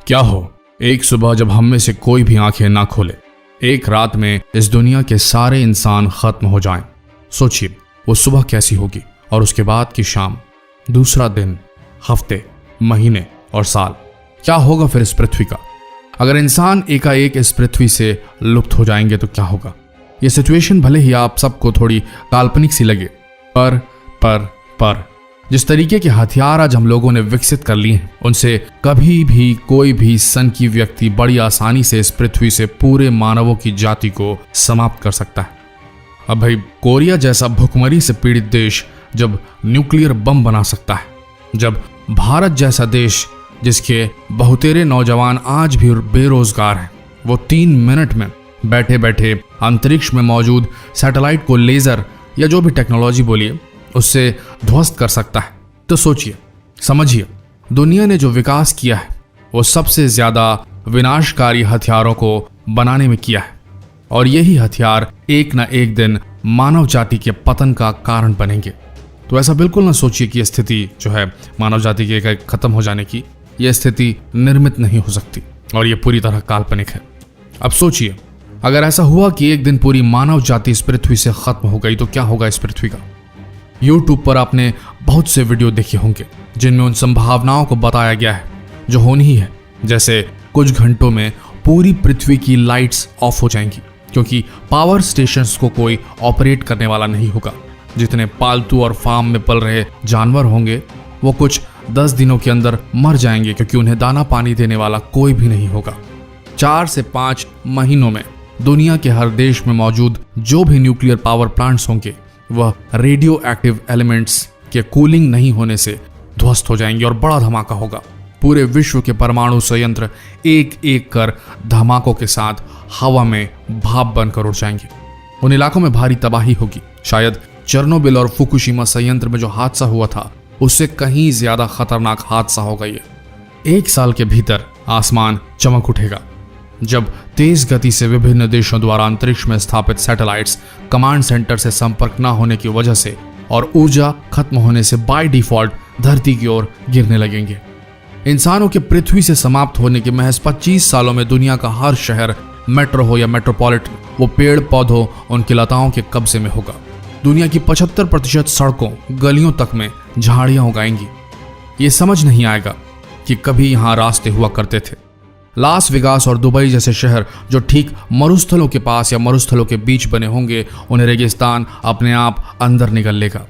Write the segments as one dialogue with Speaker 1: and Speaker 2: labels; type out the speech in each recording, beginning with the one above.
Speaker 1: क्या हो, एक सुबह जब हम में से कोई भी आंखें ना खोले, एक रात में इस दुनिया के सारे इंसान खत्म हो जाएं। सोचिए वो सुबह कैसी होगी और उसके बाद की शाम, दूसरा दिन, हफ्ते, महीने और साल। क्या होगा फिर इस पृथ्वी का? अगर इंसान एकाएक इस पृथ्वी से लुप्त हो जाएंगे तो क्या होगा? यह सिचुएशन भले ही आप सबको थोड़ी काल्पनिक सी लगे, पर जिस तरीके के हथियार आज हम लोगों ने विकसित कर लिए हैं, उनसे कभी भी कोई भी सनकी व्यक्ति बड़ी आसानी से इस पृथ्वी से पूरे मानवों की जाति को समाप्त कर सकता है। अब भाई, कोरिया जैसा भुखमरी से पीड़ित देश जब न्यूक्लियर बम बना सकता है, जब भारत जैसा देश जिसके बहुतेरे नौजवान आज भी बेरोजगार हैं, वो 3 मिनट में बैठे बैठे अंतरिक्ष में मौजूद सैटेलाइट को लेजर या जो भी टेक्नोलॉजी बोलिए उससे ध्वस्त कर सकता है, तो सोचिए, समझिए, दुनिया ने जो विकास किया है वो सबसे ज्यादा विनाशकारी हथियारों को बनाने में किया है, और यही हथियार एक ना एक दिन मानव जाति के पतन का कारण बनेंगे। तो ऐसा बिल्कुल ना सोचिए कि स्थिति जो है मानव जाति के खत्म हो जाने की, यह स्थिति निर्मित नहीं हो सकती और यह पूरी तरह काल्पनिक है। अब सोचिए, अगर ऐसा हुआ कि एक दिन पूरी मानव जाति इस पृथ्वी से खत्म हो गई तो क्या होगा इस पृथ्वी का? YouTube पर आपने बहुत से वीडियो देखे होंगे जिनमें उन संभावनाओं को बताया गया है जो होनी ही है, जैसे कुछ घंटों में पूरी पृथ्वी की लाइट्स ऑफ हो जाएंगी क्योंकि पावर स्टेशंस को कोई ऑपरेट करने वाला नहीं होगा। जितने पालतू और फार्म में पल रहे जानवर होंगे वो कुछ 10 दिनों के अंदर मर जाएंगे क्योंकि उन्हें दाना पानी देने वाला कोई भी नहीं होगा। 4 से 5 महीनों में दुनिया के हर देश में मौजूद जो भी न्यूक्लियर पावर प्लांट्स होंगे वह रेडियो एक्टिव एलिमेंट्स के कूलिंग नहीं होने से ध्वस्त हो जाएंगे और बड़ा धमाका होगा। पूरे विश्व के परमाणु संयंत्र एक एक कर धमाकों के साथ हवा में भाप बनकर उड़ जाएंगे। उन इलाकों में भारी तबाही होगी। शायद चेर्नोबिल और फुकुशिमा संयंत्र में जो हादसा हुआ था उससे कहीं ज्यादा खतरनाक हादसा होगा ये। 1 साल के भीतर आसमान चमक उठेगा जब तेज गति से विभिन्न देशों द्वारा अंतरिक्ष में स्थापित सैटेलाइट्स कमांड सेंटर से संपर्क न होने की वजह से और ऊर्जा खत्म होने से बाय डिफॉल्ट धरती की ओर गिरने लगेंगे। इंसानों के पृथ्वी से समाप्त होने के महज 25 सालों में दुनिया का हर शहर, मेट्रो हो या मेट्रोपॉलिटन, वो पेड़ पौधों उनकी लताओं के कब्जे में होगा। दुनिया की 75% सड़कों गलियों तक में झाड़ियां उगाएंगी। ये समझ नहीं आएगा कि कभी यहां रास्ते हुआ करते थे। लास वेगास और दुबई जैसे शहर जो ठीक मरुस्थलों के पास या मरुस्थलों के बीच बने होंगे, उन्हें रेगिस्तान अपने आप अंदर निगल लेगा।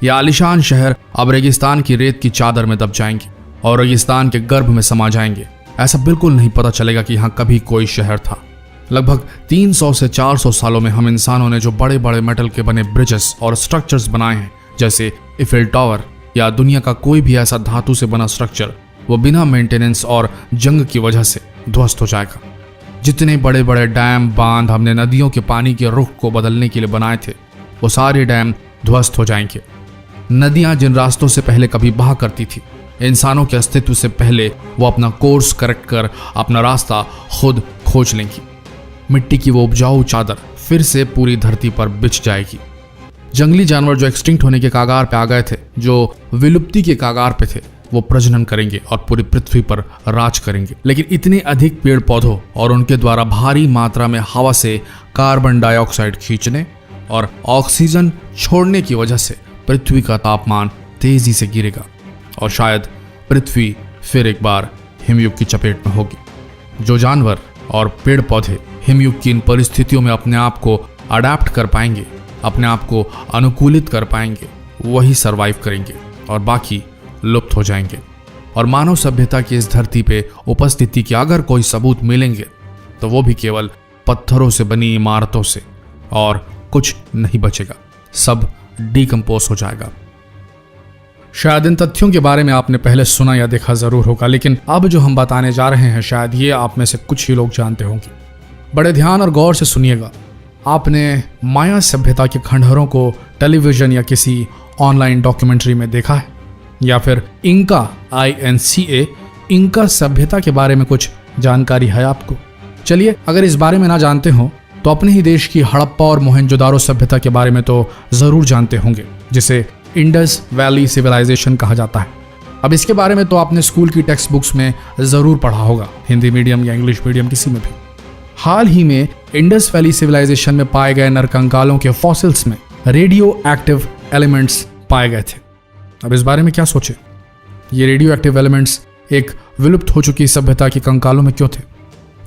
Speaker 1: ये आलिशान शहर अब रेगिस्तान की रेत की चादर में दब जाएंगे और रेगिस्तान के गर्भ में समा जाएंगे। ऐसा बिल्कुल नहीं पता चलेगा कि यहाँ कभी कोई शहर था। लगभग 300 से 400 सालों में हम इंसानों ने जो बड़े बड़े मेटल के बने ब्रिजेस और स्ट्रक्चर्स बनाए हैं, जैसे इफिल टावर या दुनिया का कोई भी ऐसा धातु से बना स्ट्रक्चर, वो बिना मेंटेनेंस और जंग की वजह से ध्वस्त हो जाएगा। जितने बड़े बड़े डैम, बांध हमने नदियों के पानी के रुख को बदलने के लिए बनाए थे, वो सारे डैम ध्वस्त हो जाएंगे। नदियां जिन रास्तों से पहले कभी बहा करती थी, इंसानों के अस्तित्व से पहले वो अपना कोर्स करेक्ट कर अपना रास्ता खुद खोज लेंगी। मिट्टी की वो उपजाऊ चादर फिर से पूरी धरती पर बिछ जाएगी। जंगली जानवर जो एक्सटिंक्ट होने के कागार पे आ गए थे, जो विलुप्ति के कागार पे थे, वो प्रजनन करेंगे और पूरी पृथ्वी पर राज करेंगे। लेकिन इतने अधिक पेड़ पौधों और उनके द्वारा भारी मात्रा में हवा से कार्बन डाइऑक्साइड खींचने और ऑक्सीजन छोड़ने की वजह से पृथ्वी का तापमान तेजी से गिरेगा और शायद पृथ्वी फिर एक बार हिमयुग की चपेट में होगी। जो जानवर और पेड़ पौधे हिमयुग की इन परिस्थितियों में अपने आप को अडेप्ट कर पाएंगे, अपने आप को अनुकूलित कर पाएंगे, वही सरवाइव करेंगे और बाकी लुप्त हो जाएंगे। और मानव सभ्यता की इस धरती पे उपस्थिति के अगर कोई सबूत मिलेंगे तो वो भी केवल पत्थरों से बनी इमारतों से, और कुछ नहीं बचेगा, सब डिकम्पोज हो जाएगा। शायद इन तथ्यों के बारे में आपने पहले सुना या देखा जरूर होगा, लेकिन अब जो हम बताने जा रहे हैं शायद ये आप में से कुछ ही लोग जानते होंगे। बड़े ध्यान और गौर से सुनिएगा। आपने माया सभ्यता के खंडहरों को टेलीविजन या किसी ऑनलाइन डॉक्यूमेंट्री में देखा है, या फिर इंका INCA इंका सभ्यता के बारे में कुछ जानकारी है आपको? चलिए, अगर इस बारे में ना जानते हो तो अपने ही देश की हड़प्पा और मोहनजोदारो सभ्यता के बारे में तो जरूर जानते होंगे, जिसे इंडस वैली सिविलाइजेशन कहा जाता है। अब इसके बारे में तो आपने स्कूल की टेक्स्ट बुक्स में ज़रूर पढ़ा होगा, हिंदी मीडियम या इंग्लिश मीडियम किसी में भी। हाल ही में इंडस वैली सिविलाइजेशन में पाए गए नरकंकालों के फॉसिल्स में रेडियो एक्टिव एलिमेंट्स पाए गए थे। अब इस बारे में क्या सोचे, ये रेडियो एक्टिव एलिमेंट्स एक विलुप्त हो चुकी सभ्यता के कंकालों में क्यों थे?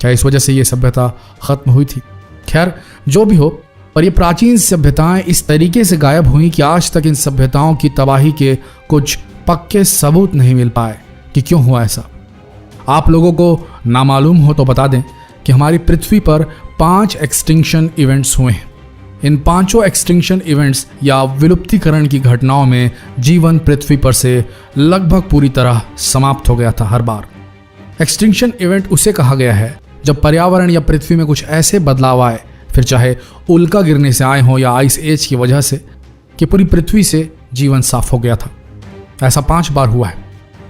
Speaker 1: क्या इस वजह से ये सभ्यता खत्म हुई थी? खैर जो भी हो, पर ये प्राचीन सभ्यताएं इस तरीके से गायब हुई कि आज तक इन सभ्यताओं की तबाही के कुछ पक्के सबूत नहीं मिल पाए कि क्यों हुआ ऐसा। आप लोगों को नामालूम हो तो बता दें कि हमारी पृथ्वी पर 5 एक्सटिंक्शन इवेंट्स हुए हैं। इन 5 एक्सटिंक्शन इवेंट्स या विलुप्तीकरण की घटनाओं में जीवन पृथ्वी पर से लगभग पूरी तरह समाप्त हो गया था हर बार। एक्सटिंक्शन इवेंट उसे कहा गया है जब पर्यावरण या पृथ्वी में कुछ ऐसे बदलाव आए, फिर चाहे उल्का गिरने से आए हों या आइस एज की वजह से, कि पूरी पृथ्वी से जीवन साफ हो गया था। ऐसा 5 बार हुआ है।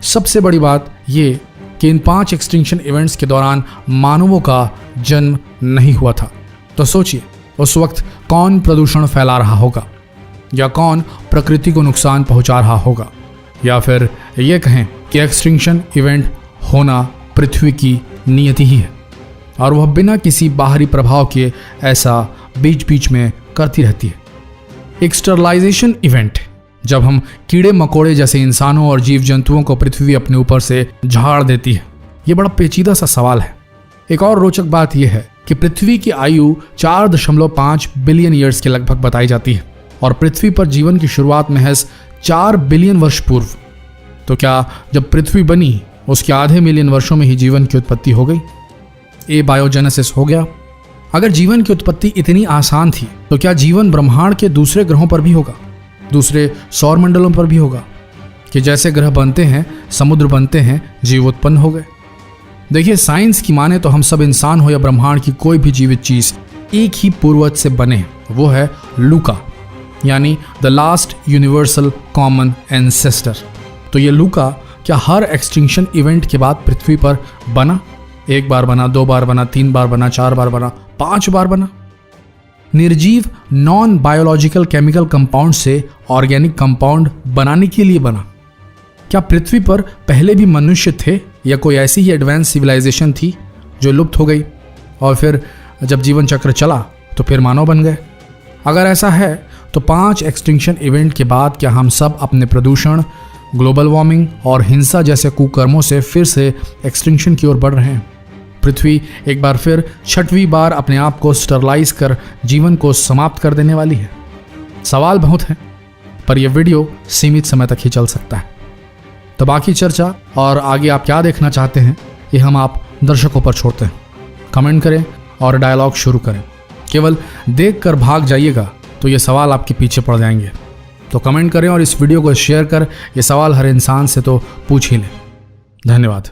Speaker 1: सबसे बड़ी बात ये कि इन 5 एक्सटिंक्शन इवेंट्स के दौरान मानवों का जन्म नहीं हुआ था। तो सोचिए उस वक्त कौन प्रदूषण फैला रहा होगा, या कौन प्रकृति को नुकसान पहुंचा रहा होगा, या फिर ये कहें कि एक्सटिंक्शन इवेंट होना पृथ्वी की नियति ही है और वह बिना किसी बाहरी प्रभाव के ऐसा बीच बीच में करती रहती है। एक्सटर्नलाइजेशन इवेंट, जब हम कीड़े मकोड़े जैसे इंसानों और जीव जंतुओं को पृथ्वी अपने ऊपर से झाड़ देती है। ये बड़ा पेचीदा सा सवाल है। एक और रोचक बात यह है कि पृथ्वी की आयु 4.5 बिलियन ईयर्स के लगभग बताई जाती है और पृथ्वी पर जीवन की शुरुआत महज 4 बिलियन वर्ष पूर्व। तो क्या जब पृथ्वी बनी उसके आधे मिलियन वर्षों में ही जीवन की उत्पत्ति हो गई? ए बायोजेनेसिस हो गया। अगर जीवन की उत्पत्ति इतनी आसान थी तो क्या जीवन ब्रह्मांड के दूसरे ग्रहों पर भी होगा, दूसरे सौर मंडलों पर भी होगा, कि जैसे ग्रह बनते हैं, समुद्र बनते हैं, जीव उत्पन्न हो गए? देखिए, साइंस की माने तो हम सब इंसान हो या ब्रह्मांड की कोई भी जीवित चीज एक ही पूर्वज से बने, वो है लूका, यानी the last universal common ancestor. तो ये लूका क्या हर एक्सटिंक्शन इवेंट के बाद पृथ्वी पर बना? 1 बार बना, 2 बार बना, 3 बार बना, 4 बार बना, 5 बार बना? निर्जीव नॉन बायोलॉजिकल केमिकल कंपाउंड से ऑर्गेनिक कंपाउंड बनाने के लिए बना। क्या पृथ्वी पर पहले भी मनुष्य थे या कोई ऐसी ही एडवांस सिविलाइजेशन थी जो लुप्त हो गई और फिर जब जीवन चक्र चला तो फिर मानव बन गए? अगर ऐसा है तो 5 एक्सटिंक्शन इवेंट के बाद क्या हम सब अपने प्रदूषण, ग्लोबल वार्मिंग और हिंसा जैसे कुकर्मों से फिर से एक्सटिंक्शन की ओर बढ़ रहे हैं? पृथ्वी एक बार फिर 6वीं बार अपने आप को स्टरलाइज कर जीवन को समाप्त कर देने वाली है? सवाल बहुत हैं, पर यह वीडियो सीमित समय तक ही चल सकता है। तो बाकी चर्चा और आगे आप क्या देखना चाहते हैं ये हम आप दर्शकों पर छोड़ते हैं। कमेंट करें और डायलॉग शुरू करें। केवल देख कर भाग जाइएगा तो ये सवाल आपके पीछे पड़ जाएंगे। तो कमेंट करें और इस वीडियो को शेयर कर ये सवाल हर इंसान से तो पूछ ही लें। धन्यवाद।